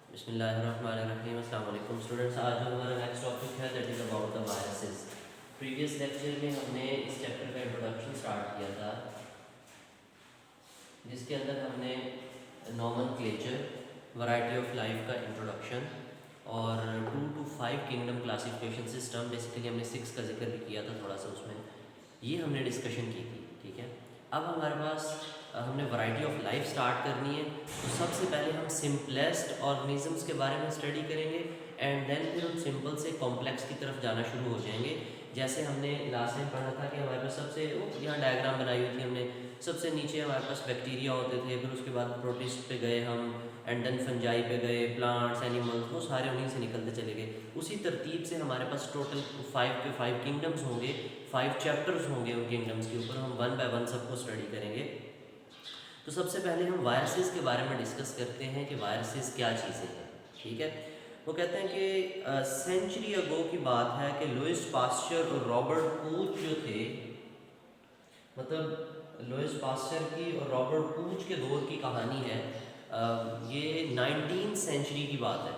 बिस्मिल्लाहिर्रहमानिर्रहीम। अस्सलाम वालेकुम स्टूडेंट्स। आज जो हमारा नेक्स्ट टॉपिक है that is about the viruses. Previous lecture में हमने इस चैप्टर का इंट्रोडक्शन स्टार्ट किया था, जिसके अंदर हमने नॉमेनक्लेचर, वैरायटी ऑफ लाइफ का इंट्रोडक्शन और 2 to 5 kingdom classification system, basically हमने 6 का जिक्र भी किया था थोड़ा सा उसमें, ये हमने डिस्कशन की थी। ठीक है, अब हमारे पास हमने वैरायटी ऑफ लाइफ स्टार्ट करनी है, तो सबसे पहले हम सिंपलेस्ट ऑर्गेनिजम्स के बारे में स्टडी करेंगे एंड देन फिर हम सिंपल से कॉम्प्लेक्स की तरफ जाना शुरू हो जाएंगे। जैसे हमने लास्ट टाइम पढ़ा था कि हमारे पास सबसे यहाँ डायग्राम बनाई हुई थी हमने, सबसे नीचे हमारे पास बैक्टीरिया होते थे, फिर उसके बाद प्रोटिस्ट पे गए हम एंड देन फंजाई पे गए, प्लांट्स, एनिमल्स, वो सारे उन्हीं से निकलते चले गए। उसी तरतीब से हमारे पास टोटल 5 के 5 किंगडम्स होंगे, 5 चैप्टर्स होंगे उन किंगडम्स के ऊपर, हम 1 बाय 1 सबको स्टडी करेंगे। तो सबसे पहले हम वायरसेस के बारे में डिस्कस करते हैं कि वायरसेस क्या चीज़ें हैं। ठीक है, वो कहते हैं कि सेंचुरी अगो की बात है कि लुइस पास्चर और रॉबर्ट कूच जो थे, मतलब लुइस पास्चर की और रॉबर्ट कूच के दौर की कहानी है। ये 19th सेंचुरी की बात है।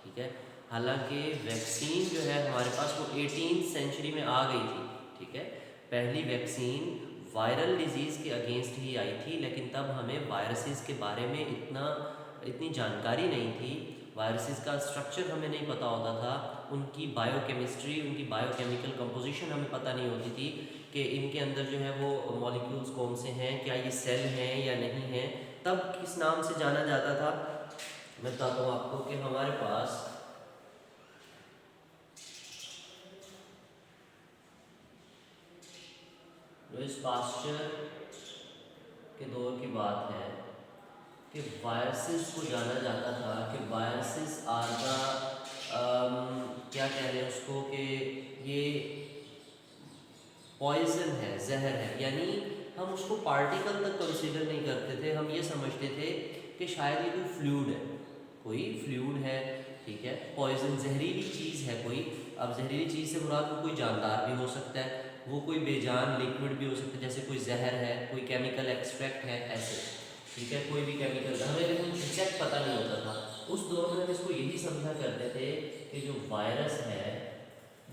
ठीक है, हालांकि वैक्सीन जो है हमारे पास वो 18th सेंचुरी में आ गई थी। ठीक है, पहली वैक्सीन वायरल डिजीज़ के अगेंस्ट ही आई थी, लेकिन तब हमें वायरसेस के बारे में इतनी जानकारी नहीं थी। वायरसेस का स्ट्रक्चर हमें नहीं पता होता था, उनकी बायोकेमिस्ट्री, उनकी बायोकेमिकल कंपोजिशन हमें पता नहीं होती थी कि इनके अंदर जो है वो मॉलिक्यूल्स कौन से हैं, क्या ये सेल हैं या नहीं हैं। तब किस नाम से जाना जाता था, मैं बताता हूँ आपको कि हमारे पास लुइस पास्चर के दौर की बात है कि वायरसेस को जाना जाता था कि वायरसेस आर द क्या कह रहे हैं उसको, कि ये पॉइजन है, जहर है, यानी हम उसको पार्टिकल तक कंसीडर नहीं करते थे। हम ये समझते थे कि शायद ये कोई फ्लूइड है, कोई फ्लूइड है। ठीक है, पॉइजन जहरीली चीज़ है कोई। अब जहरीली चीज़ से मुराद वो कोई जानदार भी हो सकता है, वो कोई बेजान लिक्विड भी हो सकता है, जैसे कोई जहर है, कोई केमिकल एक्सट्रैक्ट है, ऐसे। ठीक है, कोई भी केमिकल, हमें लेकिन एग्जैक्ट पता नहीं होता था। उस दौर में हम इसको यही समझा करते थे कि जो वायरस है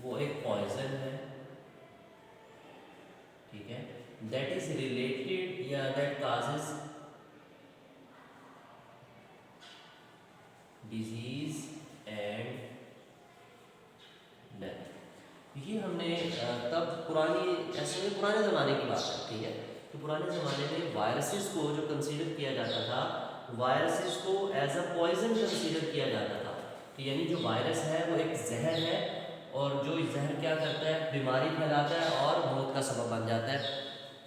वो एक पॉइजन है। ठीक है, दैट इज रिलेटेड या that causes disease and death. ये हमने तब पुरानी, ऐसे में पुराने ज़माने की बात है। ठीक है, तो पुराने ज़माने में वायरसेस को जो कंसीडर किया जाता था, वायरसेस को एज अ पॉइजन कंसीडर किया जाता था। तो यानी जो वायरस है वो एक जहर है, और जो जहर क्या करता है, बीमारी फैलाता है और मौत का सबब बन जाता है,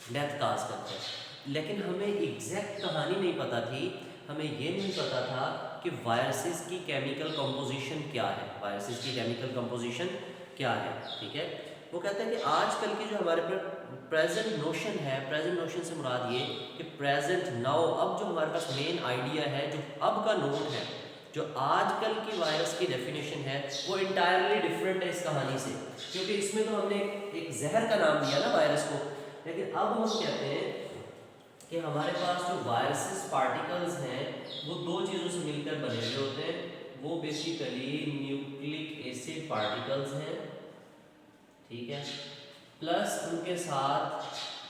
डेथ काज करता है। लेकिन हमें एग्जैक्ट कहानी नहीं पता थी, हमें ये नहीं पता था कि वायरसेस की केमिकल कंपोजिशन क्या है, वायरसेस की केमिकल कंपोजिशन क्या है। ठीक है, वो कहते हैं कि आजकल की जो हमारे पर प्रेजेंट नोशन है, प्रेजेंट नोशन से मुराद ये कि प्रेजेंट नाउ, अब जो हमारे पास मेन आइडिया है, जो अब का नोट है, जो आजकल की वायरस की डेफिनेशन है, वो इंटायरली डिफरेंट है इस कहानी से। क्योंकि इसमें तो हमने एक जहर का नाम दिया ना वायरस को, लेकिन अब हम कहते हैं कि हमारे पास जो वायरसेस पार्टिकल्स हैं वो दो चीज़ों से मिलकर बने हुए होते हैं। वो बेसिकली न्यूक्लिक एसिड पार्टिकल्स हैं, ठीक है, प्लस उनके साथ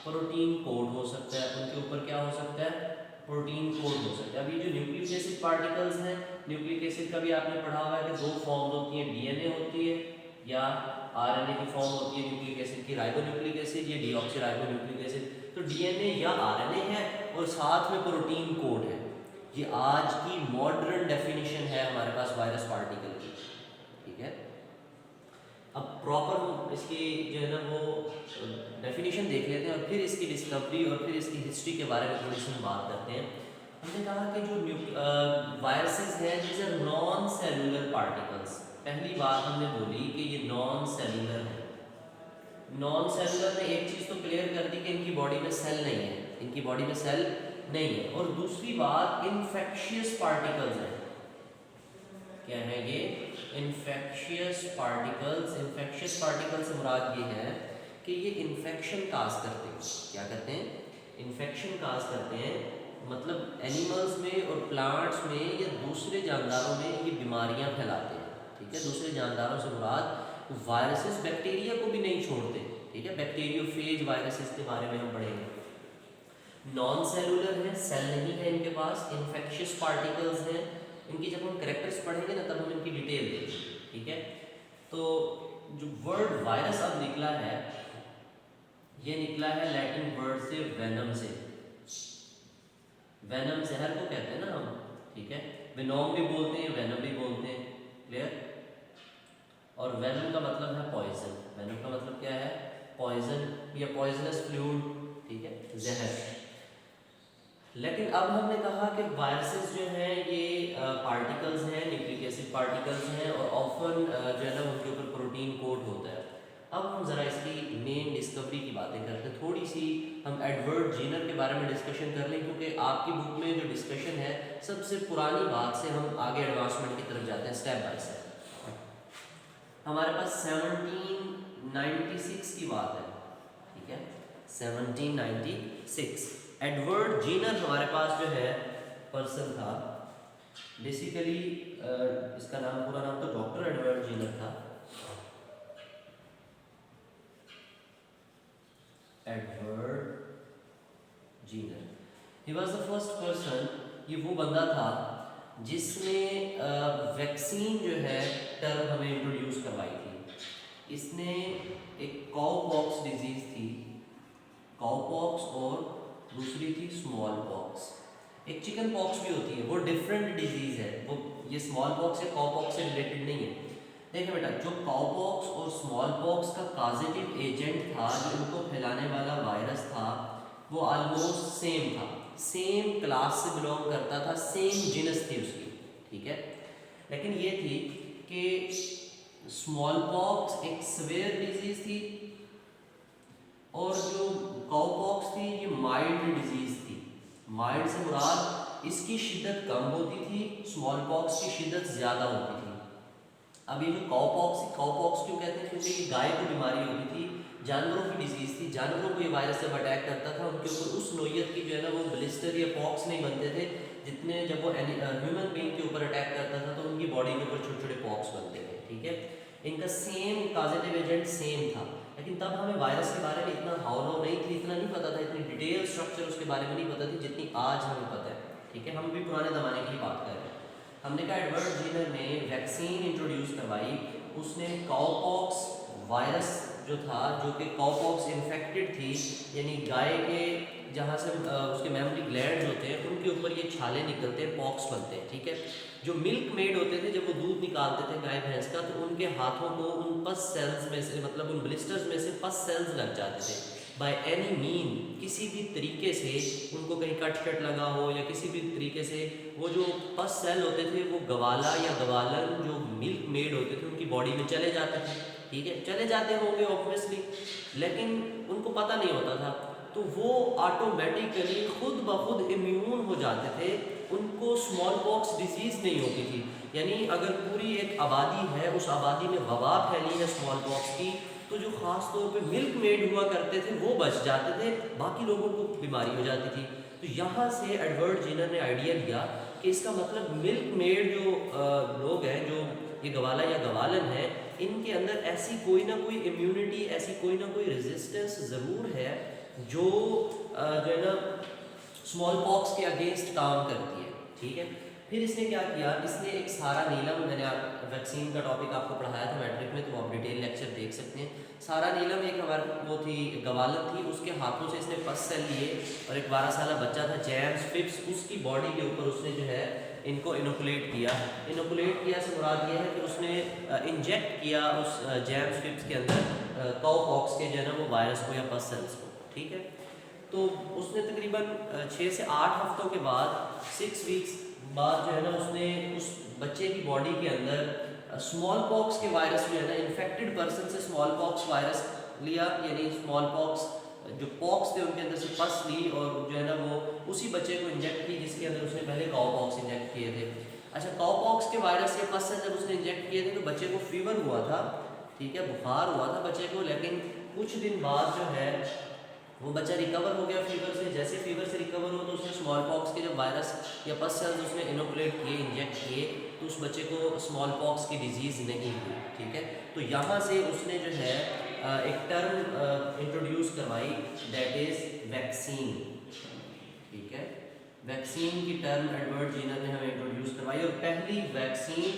प्रोटीन कोड हो सकता है, उनके ऊपर क्या हो सकता है, प्रोटीन कोड हो सकता है। अब ये जो न्यूक्लिक एसिड पार्टिकल्स हैं, न्यूक्लिक एसिड का भी आपने पढ़ा हुआ है कि दो फॉर्म्स होती हैं, डीएनए होती है या आरएनए की फॉर्म होती है न्यूक्लिक एसिड की, राइबोन्यूक्लिक एसिड या डीऑक्सीराइबोन्यूक्लिक एसिड। तो डीएनए या आरएनए है और साथ में प्रोटीन कोड है। ये आज की मॉडर्न डेफिनेशन है हमारे पास वायरस पार्टिकल की। ठीक है, अब प्रॉपर इसकी जो है ना वो डेफिनेशन देख लेते हैं और फिर इसकी डिस्कवरी और फिर इसकी हिस्ट्री के बारे में थोड़ी सी हम बात करते हैं। हमने कहा कि जो वायरसेस हैं these are non cellular particles. पहली बात हमने बोली कि ये नॉन सेलुलर है। नॉन सेलुलर ने एक चीज़ तो क्लियर कर दी कि इनकी बॉडी में सेल नहीं है, इनकी बॉडी में सेल नहीं है। और दूसरी बात, इन्फेक्शियस पार्टिकल्स हैं। क्या है ये, इन्फेक्शियस पार्टिकल्स। इन्फेक्शियस पार्टिकल से मुराद ये है कि ये इन्फेक्शन काज करते हैं। क्या करते हैं, इन्फेक्शन काज करते हैं। मतलब एनिमल्स में और प्लांट्स में या दूसरे जानदारों में ये बीमारियां फैलाते हैं, ठीक है। दूसरे जानदारों से मुराद वायरसेस बैक्टीरिया को भी नहीं छोड़ते, ठीक है। बैक्टीरियोफेज वायरसेस के बारे में हम पढ़ेंगे। नॉन सेलुलर है, सेल नहीं है इनके पास, इन्फेक्शियस पार्टिकल्स हैं। इनकी जब हम कैरेक्टर्स पढ़ेंगे ना तब हम इनकी डिटेल देंगे, ठीक है। तो जो वर्ड वायरस अब निकला है, ये निकला है लैटिन वर्ड से वेनम से। वेनम जहर को कहते हैं ना हम, ठीक है। वेनोम भी बोलते हैं, वेनम भी बोलते हैं, क्लियर। और वेनम का मतलब है पॉइजन। वेनम का मतलब क्या है? पॉइजन या पॉइजनस फ्लूइड, ठीक है, जहर। लेकिन अब हमने कहा कि वायरसेस जो हैं ये पार्टिकल्स हैं, न्यूक्लिक एसिड पार्टिकल्स हैं, और ऑफन जो है ना उनके ऊपर प्रोटीन कोट होता है। अब हम ज़रा इसकी मेन डिस्कवरी की बातें करते हैं। थोड़ी सी हम एडवर्ड जीनर के बारे में डिस्कशन कर लें, क्योंकि आपकी बुक में जो डिस्कशन है सबसे पुरानी बात से हम आगे एडवांसमेंट की तरफ जाते हैं स्टेप बाय स्टेप। हमारे पास 1796 की बात है, ठीक है, 1796। एडवर्ड जीनर हमारे पास जो है पर्सन था, बेसिकली इसका नाम, पूरा नाम तो डॉक्टर एडवर्ड जीनर था। Edward Jenner, he was the first person, ये वो बंदा था जिसने वैक्सीन जो है टर्म हमें इंट्रोड्यूस करवाई थी। इसने एक काउपॉक्स डिजीज़ थी, काउपॉक्स, और दूसरी थी स्मॉल पॉक्स। एक चिकन पॉक्स भी होती है, वो डिफरेंट डिजीज़ है, वो ये स्मॉल पॉक्स या काउपॉक्स से रिलेटेड नहीं है। देखिए बेटा, जो काउपॉक्स और स्मॉल पॉक्स का कॉजेटिव एजेंट था, जो इनको फैलाने वाला वायरस था, वो ऑलमोस्ट सेम था, सेम क्लास से बिलोंग करता था, सेम जीनस थी उसकी, ठीक है। लेकिन ये थी कि स्मॉल पॉक्स एक सीवियर डिजीज़ थी, और जो काउपॉक्स थी ये माइल्ड डिजीज़ थी। माइल्ड से मुराद इसकी शिद्दत कम होती थी, स्मॉल पॉक्स की शिद्दत ज़्यादा होती थी। अब ये जो काउपॉक्स क्यों कहते हैं? क्योंकि ये गाय को बीमारी होती थी, जानवरों की डिजीज़ थी, जानवरों को ये वायरस जब अटैक करता था उनके ऊपर उस नोयत की जो है ना वो ब्लिस्टर या पॉक्स नहीं बनते थे जितने जब वो ह्यूमन बीइंग के ऊपर अटैक करता था तो उनकी बॉडी के ऊपर छोटे छोटे पॉक्स बनते थे, ठीक है। इनका सेम कॉजेटिव एजेंट सेम था, लेकिन तब हमें वायरस के बारे में इतना हाव नहीं थी, इतना नहीं पता था, इतनी डिटेल स्ट्रक्चर उसके बारे में नहीं पता थी जितनी आज हमें पता है, ठीक है। हम भी पुराने ज़माने की बात कर रहे हैं। हमने कहा एडवर्ड जीनर ने वैक्सीन इंट्रोड्यूस करवाई। उसने काउपॉक्स वायरस जो था, जो कि काउपॉक्स इन्फेक्टेड थी, यानी गाय के जहाँ से उसके मेमरी ग्लैंड्स होते हैं उनके ऊपर ये छाले निकलते हैं, पॉक्स बनते हैं, ठीक है। जो मिल्क मेड होते थे जब वो दूध निकालते थे गाय भैंस का, तो उनके हाथों को उन पस सेल्स में से, मतलब उन ब्लिस्टर्स में से पस सेल्स लग जाते थे। बाय एनी मीन, किसी भी तरीके से उनको कहीं कट शट लगा हो या किसी भी तरीके से वो जो पस सेल होते थे वो गवाला या गवालन जो मिल्क मेड होते थे उनकी बॉडी में चले जाते थे, ठीक है। चले जाते होंगे ऑब्वियसली, लेकिन उनको पता नहीं होता था, तो वो ऑटोमेटिकली खुद ब खुद इम्यून हो जाते थे, उनको स्मॉल पॉक्स डिजीज़ नहीं होती थी। यानी अगर पूरी एक आबादी है, उस आबादी में वबा फैली है स्मॉल पॉक्स की, तो जो ख़ास तौर पे मिल्क मेड हुआ करते थे वो बच जाते थे, बाकी लोगों को बीमारी हो जाती थी। तो यहाँ से एडवर्ड जीनर ने आइडिया लिया कि इसका मतलब मिल्क मेड जो लोग हैं, जो ये गवाला या गवालन है, इनके अंदर ऐसी कोई ना कोई इम्यूनिटी, ऐसी कोई ना कोई रेजिस्टेंस ज़रूर है जो जो है ना स्मॉल पॉक्स के अगेंस्ट काम करती है, ठीक है। फिर इसने क्या किया, इसने एक सारा नीलम, मैंने वैक्सीन का टॉपिक आपको पढ़ाया था मैट्रिक में, तो आप डिटेल लेक्चर देख सकते हैं। सारा नीलम एक हमारे वो थी गवालन थी, उसके हाथों से इसने पस सेल लिए, और एक 12 साल बच्चा था जेम्स फिप्स, उसकी बॉडी के ऊपर उसने जो है इनको इनोकुलेट किया। इनोकुलेट किया से मुराद ये है कि उसने इंजेक्ट किया उस जेम्स फिप्स के अंदर काउपॉक्स के जो है ना वो वायरस को या पस सेल्स को, ठीक है। तो उसने तकरीबन 6 से 8 हफ्तों के बाद, 6 वीक्स बाद जो है ना उसने उस बच्चे की बॉडी के अंदर स्मॉल पॉक्स के वायरस जो है ना, इन्फेक्टेड पर्सन से स्मॉल पॉक्स वायरस लिया, यानी स्मॉल पॉक्स जो पॉक्स थे उनके अंदर से पस ली, और जो है ना वो उसी बच्चे को इंजेक्ट की जिसके अंदर उसने पहले काउ पॉक्स इंजेक्ट किए थे। अच्छा, काउ पॉक्स के वायरस या पस से जब उसने इंजेक्ट किए थे तो बच्चे को फीवर हुआ था, ठीक है, बुखार हुआ था बच्चे को, लेकिन कुछ दिन बाद जो है वो बच्चा रिकवर हो गया फीवर से, जैसे फीवर से रिकवर हो तो उसने स्मॉल पॉक्स के जब वायरस या पस सेल्स उसने इनोकुलेट किए, इंजेक्ट किए, तो उस बच्चे को स्मॉल पॉक्स की डिजीज़ नहीं हुई, ठीक है। तो यहाँ से उसने जो है एक टर्म इंट्रोड्यूस करवाई, दैट इज़ वैक्सीन, ठीक है। वैक्सीन की टर्म एडवर्ड जेनर ने हमें इंट्रोड्यूस करवाई, और पहली वैक्सीन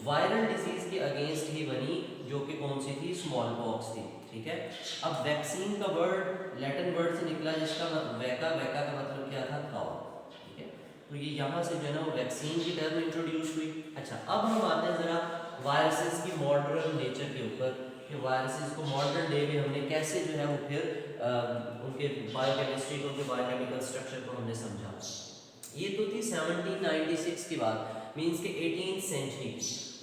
वायरल डिजीज़ के अगेंस्ट ही बनी, जो कि कौन सी थी, स्मॉल पॉक्स थी, ठीक है। अब वैक्सीन का वर्ड लैटिन वर्ड से निकला, जिसका वैका, वैका का मतलब क्या था, काउ, ठीक है। तो ये यहाँ से जो है ना वो वैक्सीन की टर्म इंट्रोड्यूस हुई। अच्छा, अब हम आते हैं ज़रा वायरसेस की मॉडर्न नेचर के ऊपर, कि वायरसेस को मॉडर्न डे में हमने कैसे जो है वो फिर उनके बायोकेमिस्ट्री को, उनके बायोकेमिकल स्ट्रक्चर को हमने समझा। ये तो थी 1796 की बात, मीन्स के 18th सेंचुरी।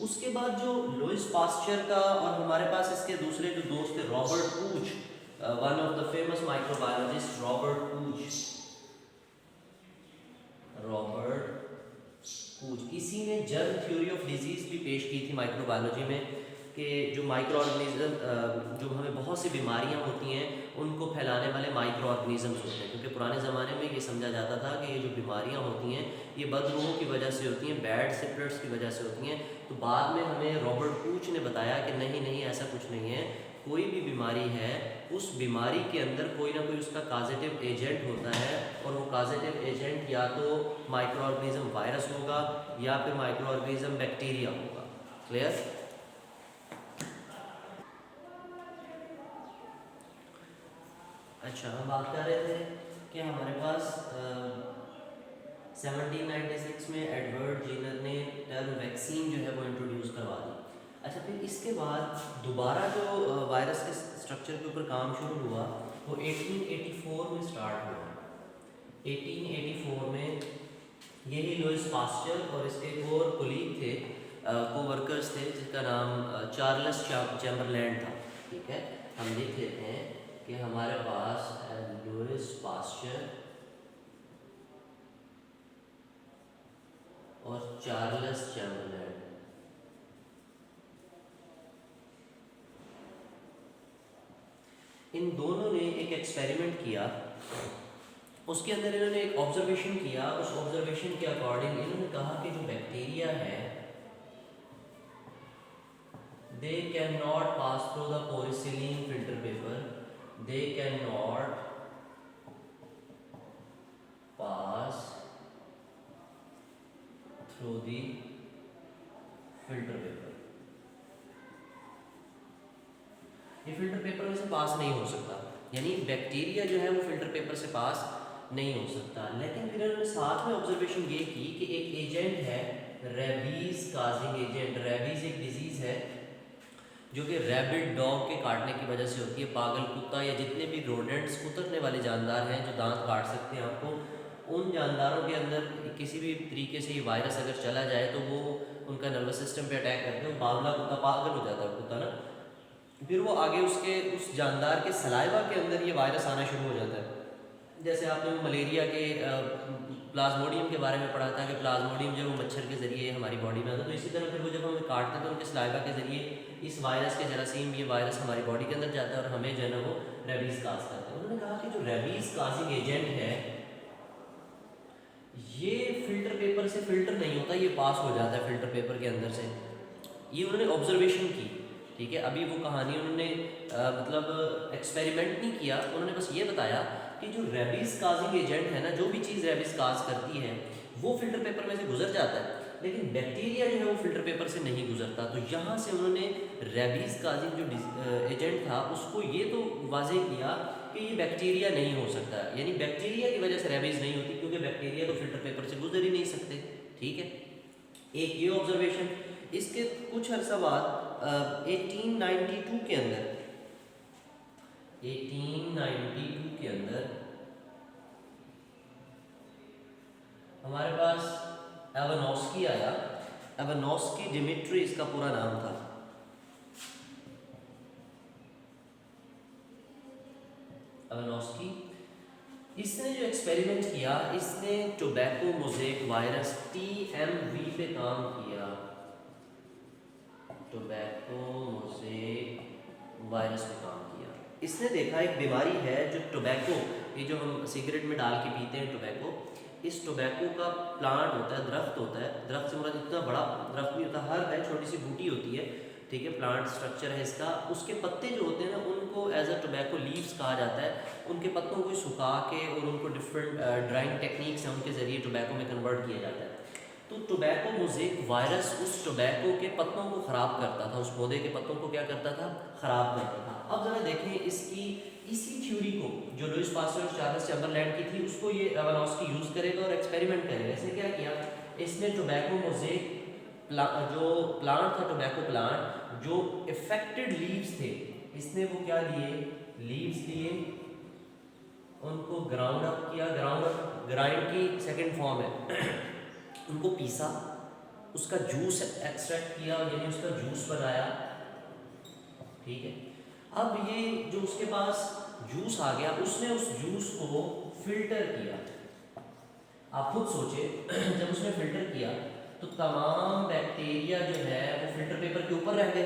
उसके बाद जो लुइस पास्चर का, और हमारे पास इसके दूसरे जो दोस्त थे, Robert Koch, one of the famous microbiologist Robert Koch, इसी ने जर्म थ्योरी ऑफ डिजीज़ भी पेश की थी माइक्रोबायोलॉजी में, कि जो माइक्रो ऑर्गेनिज्म, जो हमें बहुत सी बीमारियां होती हैं उनको फैलाने वाले माइक्रो ऑर्गेनिजम्स होते हैं, क्योंकि पुराने ज़माने में ये समझा जाता था कि ये जो बीमारियां होती हैं ये बदरूहों की वजह से होती हैं, बैड सिप्लेट्स की वजह से होती हैं। तो बाद में हमें रॉबर्ट कूच ने बताया कि नहीं नहीं, ऐसा कुछ नहीं है, कोई भी बीमारी है, उस बीमारी के अंदर कोई ना कोई उसका काजेटिव एजेंट होता है, और वो काजेटिव एजेंट या तो माइक्रो ऑर्गेनिज्म वायरस होगा, या फिर माइक्रो ऑर्गेनिज्म बैक्टीरिया होगा। क्लियर? अच्छा, हम बात कर रहे थे कि हमारे पास 1796 में एडवर्ड जेनर ने टर्म वैक्सीन जो है वो इंट्रोड्यूस करवा दी। अच्छा, फिर इसके बाद दोबारा जो वायरस के स्ट्रक्चर के ऊपर काम शुरू हुआ वो 1884 में स्टार्ट हुआ। 1884 में यही लुइस पास्चर और इसके एक और कोलीग थे, को-वर्कर्स थे, जिसका नाम चार्ल्स चैम्बरलैंड था, ठीक है। हम देख लेते हैं कि हमारे पास लुइस पास्चर और चार्ल्स चैम्बरलैंड, इन दोनों ने एक एक्सपेरिमेंट किया। उसके अंदर इन्होंने एक ऑब्जर्वेशन किया। उस ऑब्जर्वेशन के अकॉर्डिंग इन्होंने कहा कि जो बैक्टीरिया है, they can not pass through the porcelain filter paper, they can not pass through the filter paper. ये फिल्टर पेपर में से पास नहीं हो सकता, यानी बैक्टीरिया जो है वो फिल्टर पेपर से पास नहीं हो सकता। लेकिन फिर उन्होंने साथ में ऑब्जर्वेशन ये की कि एक एजेंट है, रेबीज काजिंग एजेंट। रेबीज एक डिजीज़ है जो कि रैबिड डॉग के काटने की वजह से होती है। पागल कुत्ता या जितने भी रोडेंट्स, कुतरने वाले जानदार हैं जो दांत काट सकते हैं आपको, उन जानदारों के अंदर किसी भी तरीके से ये वायरस अगर चला जाए तो वो उनका नर्वस सिस्टम पे अटैक करते हैं। बावला कुत्ता, पागल हो जाता है कुत्ता ना, फिर वो आगे उसके उस जानदार के सलाइवा के अंदर ये वायरस आना शुरू हो जाता है। जैसे आपने मलेरिया के प्लाज्मोडियम के बारे में पढ़ा था कि प्लाज्मोडियम जो वो मच्छर के ज़रिए हमारी बॉडी में आता है, तो इसी तरह फिर वो जब हमें काटते हैं तो उनके सलाइवा के ज़रिए इस वायरस के जरासीम, ये वायरस हमारी बॉडी के अंदर जाता है और हमें जो है ना वो रेबीज़ काज करता है। उन्होंने कहा कि जो रेबीज़ काजिंग एजेंट है ये फिल्टर पेपर से फिल्टर नहीं होता, ये पास हो जाता है फिल्टर पेपर के अंदर से। ये उन्होंने ऑब्जर्वेशन की, ठीक है। अभी वो कहानी उन्होंने मतलब एक्सपेरिमेंट नहीं किया, उन्होंने बस ये बताया कि जो रेबीज़ काजिंग एजेंट है ना, जो भी चीज़ रेबीज़ काज करती है वो फिल्टर पेपर में से गुजर जाता है, लेकिन बैक्टीरिया जो है वो फिल्टर पेपर से नहीं गुजरता। तो यहाँ से उन्होंने रेबीज़ काजिंग जो एजेंट था उसको ये तो वाज़ेह किया कि ये बैक्टीरिया नहीं हो सकता, यानी बैक्टीरिया की वजह से रेबीज़ नहीं होती, क्योंकि बैक्टीरिया तो फिल्टर पेपर से गुजर ही नहीं सकते, ठीक है। एक ये ऑब्जर्वेशन। इसके कुछ अर्सा बाद 1892 के अंदर 1892 के अंदर हमारे पास एवानोस्की आया। एवानोस्की डिमिट्री इसका पूरा नाम था। एवानोस्की, इसने जो एक्सपेरिमेंट किया, इसने टोबैको मोज़ेक वायरस TMV पे काम किया। टोबैको मोज़ेक वायरस पे काम किया। इसने देखा एक बीमारी है जो टोबैको, ये जो हम सिगरेट में डाल के पीते हैं टोबैको, इस टोबैको का प्लांट होता है, दरख्त होता है, दरख्त से मुराद इतना बड़ा दरख्त नहीं होता, हर है छोटी सी बूटी होती है, ठीक है, प्लांट स्ट्रक्चर है इसका। उसके पत्ते जो होते हैं ना उनको एज अ टोबैको लीव्स कहा जाता है। उनके पत्तों को सुखा के और उनको डिफरेंट ड्राइंग टेक्निक्स हैं उनके ज़रिए टोबैको में कन्वर्ट किया जाता है। तो टोबैको मोज़ेक वायरस उस टोबैको के पत्तों को ख़राब करता था, उस पौधे के पत्तों को क्या करता था, ख़राब करता था। अब ज़रा देखें इसकी इसी थ्योरी को जो लुईस पास्चर और चार्ल्स चैम्बरलैंड की थी उसको ये एवानोस्की यूज़ करेगा और एक्सपेरिमेंट करेगा। इसने क्या किया, इसने टोबैको मोज़ेक जो प्लांट था, टोबैको प्लांट जो इफेक्टेड लीव्स थे, इसने वो क्या लिए, लीव्स लिए, उनको ग्राउंड अप किया, ग्राइंड की सेकंड फॉर्म है उनको पीसा, उसका जूस एक्सट्रैक्ट किया, यानी उसका जूस बनाया, ठीक है। अब ये जो उसके पास जूस आ गया, उसने उस जूस को फिल्टर किया। आप खुद सोचे जब उसने फिल्टर किया तो तमाम बैक्टीरिया जो है वो फिल्टर पेपर के ऊपर रह गए।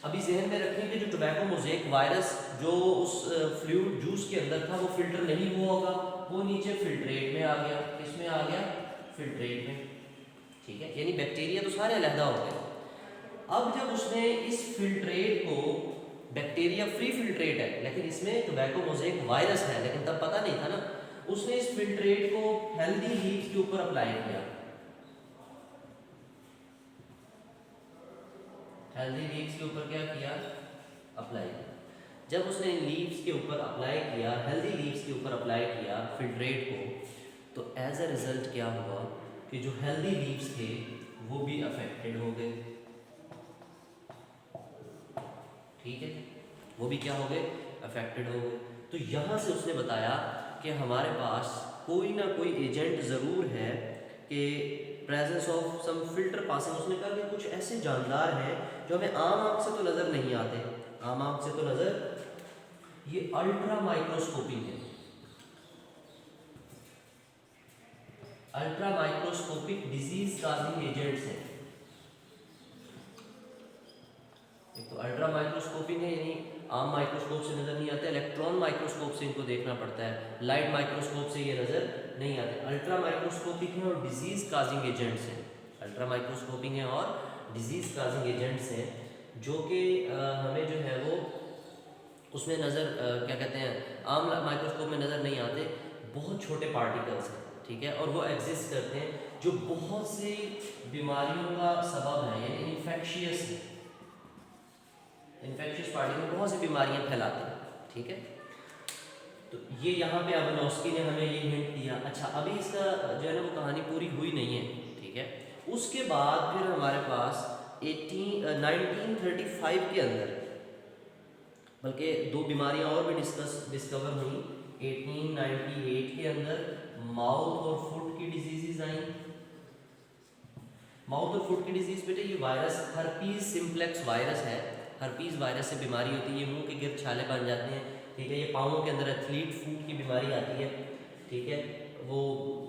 अभी जहन में रखें कि जो टोबैको मोज़ेक वायरस जो उस फ्लूइड जूस के अंदर था वो फिल्टर नहीं हुआ होगा, वो नीचे फिल्ट्रेट में आ गया। किसमें आ गया, फिल्ट्रेट में, ठीक है, यानी बैक्टीरिया तो सारे अलहदा हो गए। अब जब उसने इस फिल्ट्रेट को, बैक्टीरिया फ्री फिल्ट्रेट है लेकिन इसमें टोबैको मोज़ेक वायरस है, लेकिन तब पता नहीं था ना, उसने इस फिल्ट्रेट को हेल्दी लीव्स के ऊपर अप्लाई किया, हेल्दी लीव्स के ऊपर क्या किया, अप्लाई किया। जब उसने इन लीव्स के ऊपर अप्लाई किया, हेल्दी लीव्स के ऊपर अप्लाई किया फिल्ट्रेट को, तो एज अ रिजल्ट क्या हुआ कि जो हेल्दी लीव्स थे वो भी अफेक्टेड हो गए, ठीक है, वो भी क्या हो गए, अफेक्टेड हो गए। तो यहाँ से उसने बताया कि हमारे पास कोई ना कोई एजेंट ज़रूर है कि presence of some filter passing. उसने कहा कि कुछ ऐसे जानदार हैं जो हमें आम आँख से तो नज़र नहीं आते, आम आँख से तो नज़र, ये अल्ट्रा माइक्रोस्कोपिक है, ultra microscopic disease causing agents हैं। एक तो अल्ट्रा माइक्रोस्कोपिक है, यानी आम माइक्रोस्कोप से नज़र नहीं आते, इलेक्ट्रॉन माइक्रोस्कोप से इनको देखना पड़ता है, लाइट माइक्रोस्कोप से ये नज़र नहीं आते। अल्ट्रा माइक्रोस्कोपिक है और डिजीज़ काजिंग एजेंट्स हैं, अल्ट्रा माइक्रोस्कोपिक है और डिजीज़ काजिंग एजेंट्स हैं, जो कि हमें जो है वो उसमें नज़र क्या कहते हैं, आम माइक्रोस्कोप में नज़र नहीं आते, बहुत छोटे पार्टिकल्स हैं, ठीक है, और वो एग्जिस्ट करते हैं, जो बहुत सी बीमारियों का सबब है, यानी इन्फेक्शियस है, इन्फेक्शियस पार्टिकल बहुत सी बीमारियां फैलाते हैं, ठीक है। तो ये यहाँ पे एवानोस्की ने हमें ये हिंट दिया। अच्छा, अभी इसका जो है ना वो कहानी पूरी हुई नहीं है, ठीक है। उसके बाद फिर हमारे पास 1935 के अंदर बल्कि दो बीमारियां और भी डिस्कवर हुई। 1898 के अंदर माउथ और फुट की डिजीज़ आई। माउथ और फुट की डिजीज़ बेटे ये वायरस हर्पीज सिम्प्लेक्स वायरस है, हर्पीज वायरस से बीमारी होती है, ये मुंह के गिर्द छाले बन जाते हैं, ठीक है, ये पाँवों के अंदर एथलीट फूट की बीमारी आती है, ठीक है, वो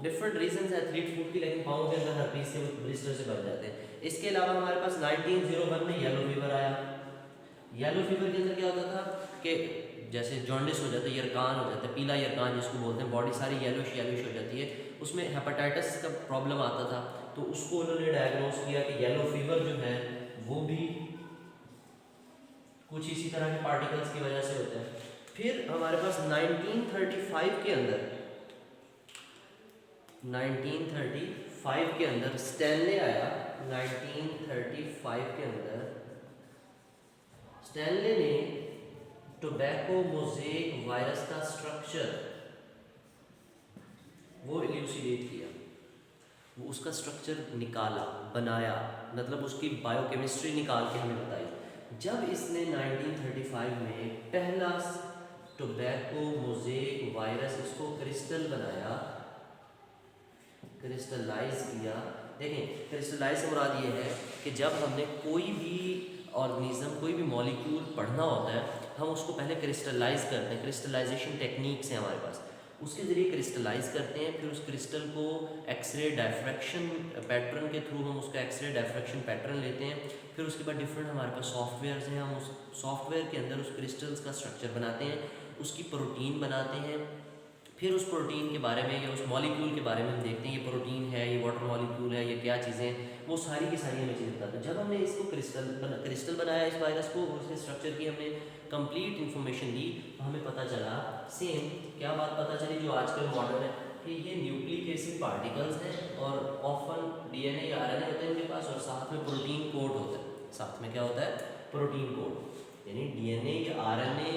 डिफरेंट रीजंस है एथलीट फूट की, लेकिन पाँवों के अंदर हर्पीज के ब्लिस्टर से बन जाते हैं। इसके अलावा हमारे पास 1901 में येलो फीवर आया। येलो फीवर के अंदर क्या होता था कि जैसे जॉन्डिस हो जाता है, यरकान हो जाता है, पीला यरकान जिसको बोलते हैं, बॉडी सारी येलोश हो जाती है, उसमें हेपेटाइटिस का प्रॉब्लम आता था, तो उसको उन्होंने डायग्नोस किया कि येलो फीवर जो है वो भी कुछ इसी तरह के पार्टिकल्स की वजह से होता है। फिर हमारे पास 1935 के अंदर, 1935 के अंदर स्टैनले आया। 1935 के अंदर स्टैनले ने टोबैको मोज़ेक वायरस का स्ट्रक्चर वो इल्यूसिडेट किया, वो उसका स्ट्रक्चर निकाला, बनाया, मतलब उसकी बायोकेमिस्ट्री निकाल के हमें बताई। जब इसने 1935 में पहला टोबैको मोज़ेक वायरस इसको क्रिस्टल बनाया, क्रिस्टलाइज किया। देखें, क्रिस्टलाइज से मुराद ये है कि जब हमने कोई भी ऑर्गेनिज्म, कोई भी मॉलिक्यूल पढ़ना होता है, हम उसको पहले क्रिस्टलाइज करते हैं, क्रिस्टलाइजेशन टेक्निक्स हैं हमारे पास। उसके ज़रिए क्रिस्टलाइज करते हैं, फिर उस क्रिस्टल को एक्सरे डायफ्रैक्शन पैटर्न के थ्रू हम उसका एक्सरे डायफ्रैक्शन पैटर्न लेते हैं, फिर उसके बाद डिफरेंट हमारे पास सॉफ्टवेयर्स हैं, हम उस सॉफ्टवेयर के अंदर उस क्रिस्टल्स का स्ट्रक्चर बनाते हैं, उसकी प्रोटीन बनाते हैं, फिर उस प्रोटीन के बारे में या उस मॉलिक्यूल के बारे में हम देखते हैं ये प्रोटीन है, ये वाटर मॉलिक्यूल है, ये क्या चीज़ें हैं, वो सारी की सारी हमें चीज़ें बताते हैं। जब हमने इसको क्रिस्टल बनाया इस वायरस को, उसके स्ट्रक्चर की हमने कंप्लीट इन्फॉर्मेशन दी, तो हमें पता चला सेम क्या बात पता चली जो आजकल मॉडर्न है कि ये न्यूक्लिक एसिड पार्टिकल्स हैं और ऑफन डीएनए या आरएनए होते हैं इनके पास, और साथ में प्रोटीन कोड होता है। साथ में क्या होता है? प्रोटीन कोड, यानी डीएनए या आरएनए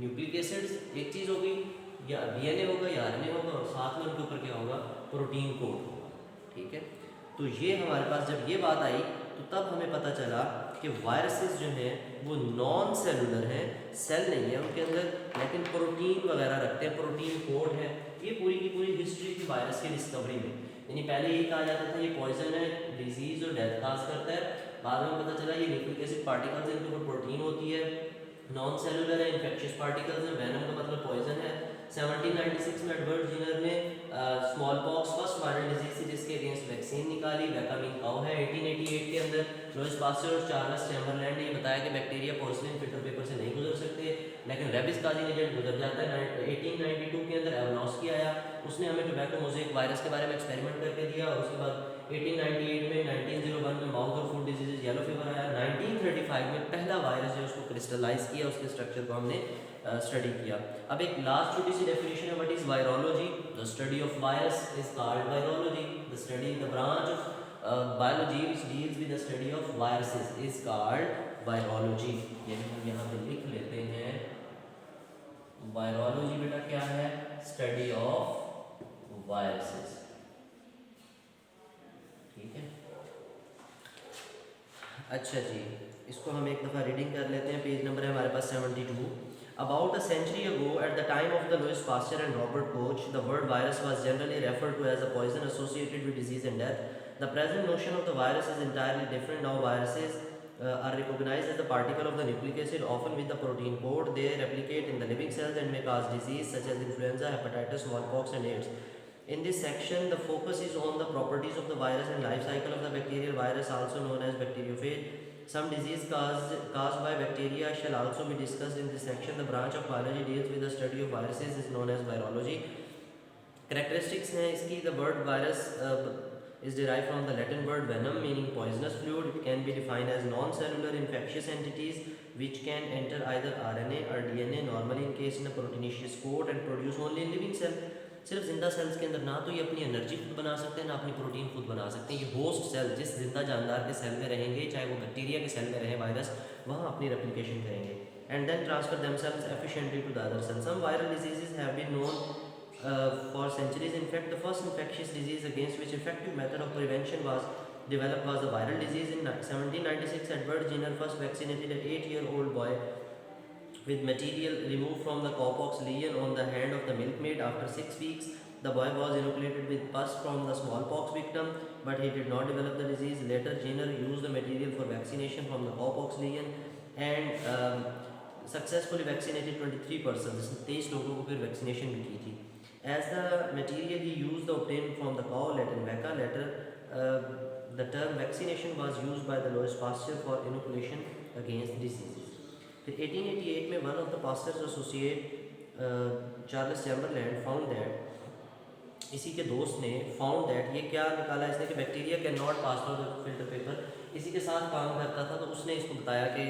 न्यूक्लिक एसिड्स एक चीज़ होगी, या डीएनए होगा या आरएनए होगा, और साथ में उनके ऊपर क्या होगा? प्रोटीन कोड होगा। ठीक है, तो ये हमारे पास जब ये बात आई तो तब हमें पता चला कि वायरसेस जो हैं वो नॉन सेलुलर हैं, सेल नहीं है उनके अंदर, लेकिन प्रोटीन वगैरह रखते हैं, प्रोटीन कोड है। ये पूरी की पूरी हिस्ट्री थी वायरस की डिस्कवरी में। यानी पहले यही कहा जाता था ये पॉइजन है, डिजीज और डेथ काज करता है, बाद में पता चला ये न्यूक्लिक एसिड पार्टिकल्स हैं, इनके ऊपर प्रोटीन होती है, नॉन सेलुलर है, इन्फेक्शियस पार्टिकल्स हैं, वेनम का मतलब पॉइजन है। 1796 में एडवर्ड जीनर ने small pox first viral disease थी जिसके अगेंस्ट वैक्सीन निकाली, वैकामिन काउ है। 1888 के अंदर लुईस पास्चर और चार्ल्स चैम्बरलैंड ने बताया कि बैक्टीरिया पोर्सिलिन फिल्टर पेपर से नहीं गुजर सकते, लेकिन रेबिस काजिंग एजेंट गुजर जाता है। 1892 के अंदर एवनॉस्की आया, उसने हमें टोबैको मोज़ेक वायरस के बारे में एक्सपेरिमेंट करके दिया, और उसके बाद 1898 में 1901 में माउथ और फूड डिजीजेज येलो फीवर आया। 1935 में पहला वायरस है उसको क्रिस्टलाइज किया, उसके स्ट्रक्चर को हमने स्टडी किया। अब एक लास्ट छोटी सी डेफिनेशन है, what is virology? The study of virus is called virology. The study the branch of biology which deals with the study of viruses is called virology. यानी हम यहाँ पे लिख लेते हैं वायरोलॉजी बेटा क्या है? Study of viruses. ठीक है, अच्छा जी, इसको हम एक दफ़ा रीडिंग कर लेते हैं। पेज नंबर है हमारे पास 72। About a century ago, at the time of the Louis Pasteur and Robert Koch, the word virus was generally referred to as a poison associated with disease and death. The present notion of the virus is entirely different. Now viruses are recognized as a particle of the nucleic acid, often with the protein code. They replicate in the living cells and may cause disease such as influenza, hepatitis, smallpox and AIDS. In this section, the focus is on the properties of the virus and life cycle of the bacterial virus, also known as bacteriophage. Some disease caused by bacteria shall also be discussed in this section. The branch of biology deals with the study of viruses is known as virology. Characteristics हैं इसकी, the word virus is derived from the Latin word venom meaning poisonous fluid. It can be defined as non-cellular infectious entities which can enter either RNA or DNA, normally encased in a proteinaceous coat and produce only in living cell. सिर्फ जिंदा sales के अंदर ना तो ये अपनी energy खुद बना सकते हैं, ना अपनी प्रोटीन खुद बना सकते हैं। ये होस्ट सेल जिस जिंदा जानदार के सेल में रहेंगे, चाहे वो बैक्टीरिया के सेल में रहे वायरस, वहाँ अपनी रेप्लिकेशन करेंगे and then transfer themselves efficiently to the other cell. Some viral diseases have been known for centuries. In fact, the first infectious disease against which effective method of prevention was developed was the viral disease. In 1796, Edward Jenner first vaccinated an 8-year-old boy with material removed from the cowpox lesion on the hand of the milkmaid. After 6 weeks, the boy was inoculated with pus from the smallpox victim, but he did not develop the disease. Later, Jenner used the material for vaccination from the cowpox lesion and successfully vaccinated 23 persons. 23 लोगों को फिर vaccination भी की थी. As the material he used obtained from the cow, Latin vacca, later the term vaccination was used by the Louis Pasteur for inoculation against diseases. फिर 1888 में one of the Pasteur's associate Charles Chamberland found that, इसी के दोस्त ने found that, ये क्या निकाला इसने कि bacteria can not pass through the filter paper, इसी के साथ काम करता था, तो उसने इसको बताया कि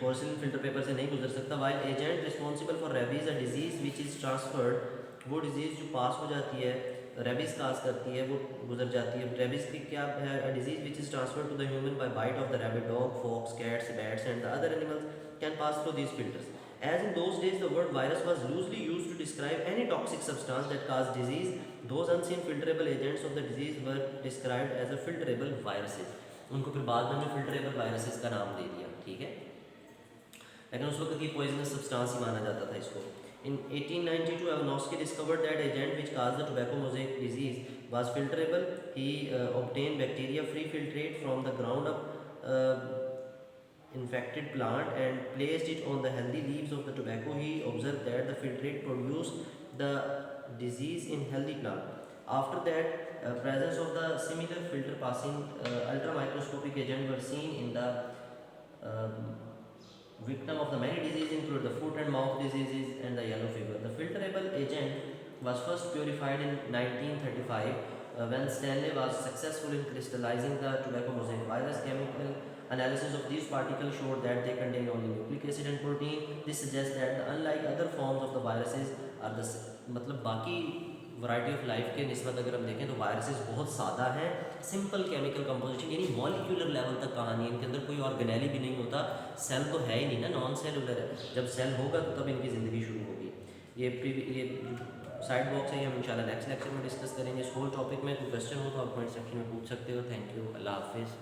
पोर्सिलिन फिल्टर पेपर से नहीं गुजर सकता। While agent responsible for rabies a disease which is transferred, वो डिजीज़ जो पास हो जाती है, रेबीज काज करती है, वो गुजर जाती है। रेबीज की क्या है? A disease which is transferred to the human by bite of the rabbit, dog, fox, cats, bats and the other animals can pass through these filters. As in those days, the word virus was loosely used to describe any toxic substance that caused disease. Those unseen filterable agents of the disease were described as a filterable viruses. उनको फिर बाद में filterable viruses का नाम दे दिया, ठीक है, लेकिन उस वक्त ये poisonous substance ही माना जाता था इसको. In 1892, Aronofsky discovered that agent which caused the tobacco mosaic disease was filterable. He obtained bacteria-free filtrate from the ground up infected plant and placed it on the healthy leaves of the tobacco, he observed that the filtrate produced the disease in healthy plant. After that, presence of the similar filter passing ultramicroscopic agent were seen in the um, victim of the many diseases include the foot and mouth diseases and the yellow fever. The filterable agent was first purified in 1935 when Stanley was successful in crystallizing the tobacco mosaic virus. Chemical analysis of these particles showed that they contain only nucleic acid and protein. This suggests that unlike other forms of the viruses are the मतलब बाकी variety of life के निस्बत अगर हम देखें तो viruses बहुत सादा हैं, सिंपल केमिकल कंपोजिशन यानी मॉलिक्यूलर लेवल तक कहानी है, इनके अंदर कोई ऑर्गेनेली भी नहीं होता, सेल तो है ही नहीं ना, नॉन सेलुलर है, जब सेल होगा तो तब इनकी ज़िंदगी शुरू होगी। ये साइड बॉक्स है, ये हम इंशाल्लाह नेक्स्ट लेक्चर में डिस्कस करेंगे। इस होल टॉपिक में कोई क्वेश्चन हो तो आप कमेंट सेक्शन में पूछ सकते हो। थैंक यू, अल्लाह हाफिज़।